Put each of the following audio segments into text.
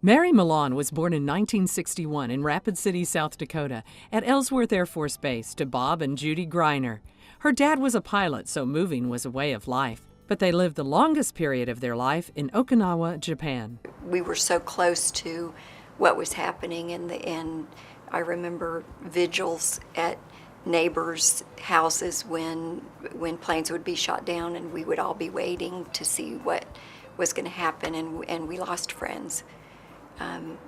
Mary Melon was born in 1961 in Rapid City, South Dakota, at Ellsworth Air Force Base to Bob and Judy Greiner. Her dad was a pilot, so moving was a way of life. But they lived the longest period of their life in Okinawa, Japan. We were so close to what was happening, and I remember vigils at neighbors' houses when planes would be shot down, and we would all be waiting to see what was going to happen, and we lost friends.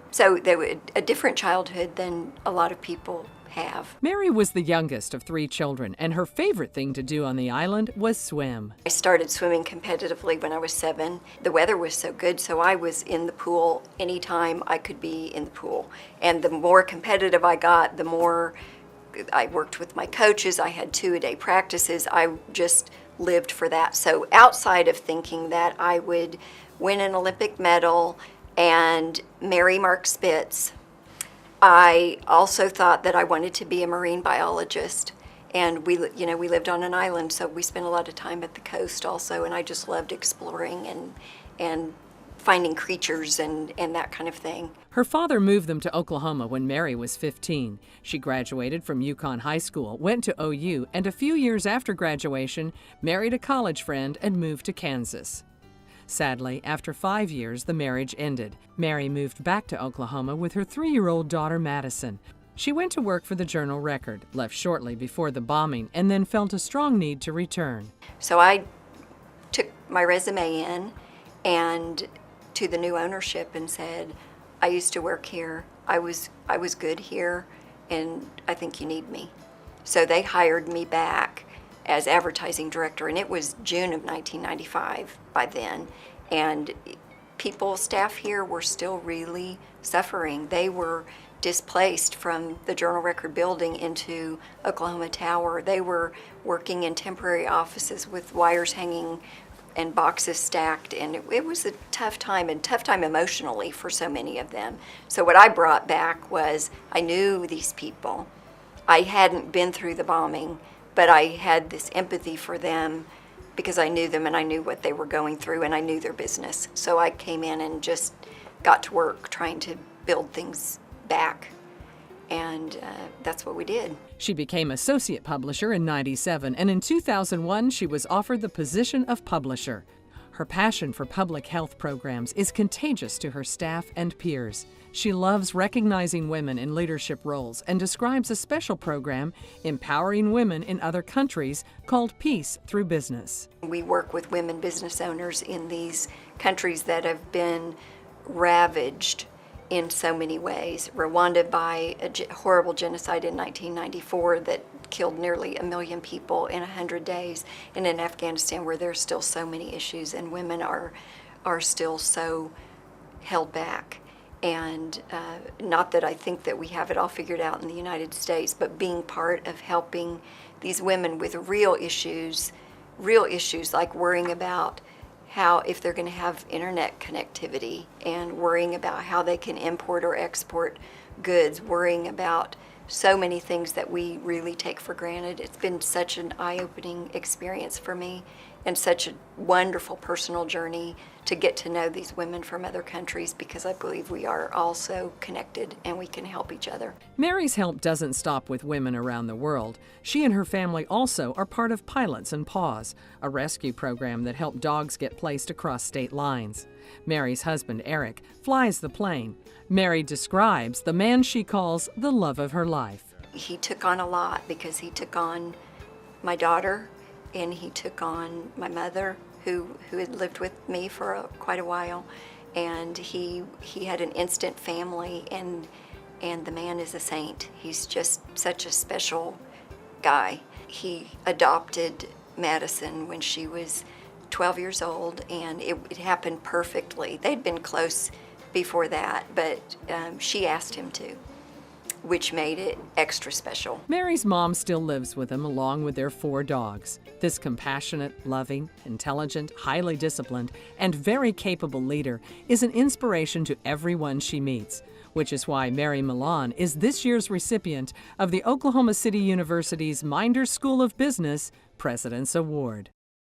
So they were a different childhood than a lot of people have. Mary was the youngest of 3 children, and her favorite thing to do on the island was swim. I started swimming competitively when I was 7. The weather was so good, so I was in the pool anytime I could be in the pool. And the more competitive I got, the more I worked with my coaches. I had 2-a-day practices. I just lived for that. So outside of thinking that I would win an Olympic medal and marry Mark Spitz, I also thought that I wanted to be a marine biologist. And we lived on an island, so we spent a lot of time at the coast also, and I just loved exploring and finding creatures and that kind of thing. Her father moved them to Oklahoma when Mary was 15. She graduated from Yukon High School, went to OU, and a few years after graduation, married a college friend and moved to Kansas. Sadly, after 5 years, the marriage ended. Mary moved back to Oklahoma with her 3-year-old daughter, Madison. She went to work for the Journal-Record, left shortly before the bombing, and then felt a strong need to return. So I took my resume in and to the new ownership and said, I used to work here, I was good here, and I think you need me. So they hired me back as advertising director, and it was June of 1995 by then, and staff here were still really suffering. They were displaced from the Journal-Record building into Oklahoma Tower. They were working in temporary offices with wires hanging and boxes stacked, and it was a tough time emotionally for so many of them. So what I brought back was, I knew these people. I hadn't been through the bombing, but I had this empathy for them because I knew them and I knew what they were going through and I knew their business. So I came in and just got to work trying to build things back, and that's what we did. She became associate publisher in '97, and in 2001 she was offered the position of publisher. Her passion for public health programs is contagious to her staff and peers. She loves recognizing women in leadership roles and describes a special program empowering women in other countries called Peace Through Business. We work with women business owners in these countries that have been ravaged in so many ways. Rwanda by a horrible genocide in 1994 that killed nearly 1 million people in 100 days, and in Afghanistan where there's still so many issues and women are still so held back. And not that I think that we have it all figured out in the United States, but being part of helping these women with real issues like worrying about how, if they're going to have internet connectivity, and worrying about how they can import or export goods, worrying about so many things that we really take for granted. It's been such an eye-opening experience for me and such a wonderful personal journey to get to know these women from other countries, because I believe we are all so connected and we can help each other. Mary's help doesn't stop with women around the world. She and her family also are part of Pilots and Paws, a rescue program that helped dogs get placed across state lines. Mary's husband, Eric, flies the plane. Mary describes the man she calls the love of her life. He took on a lot, because he took on my daughter and he took on my mother, who had lived with me for quite a while, and he had an instant family, and the man is a saint. He's just such a special guy. He adopted Madison when she was 12 years old, and it happened perfectly. They'd been close before that, but she asked him to, which made it extra special. Mary's mom still lives with them along with their 4 dogs. This compassionate, loving, intelligent, highly disciplined, and very capable leader is an inspiration to everyone she meets, which is why Mary Melon is this year's recipient of the Oklahoma City University's Minder School of Business President's Award.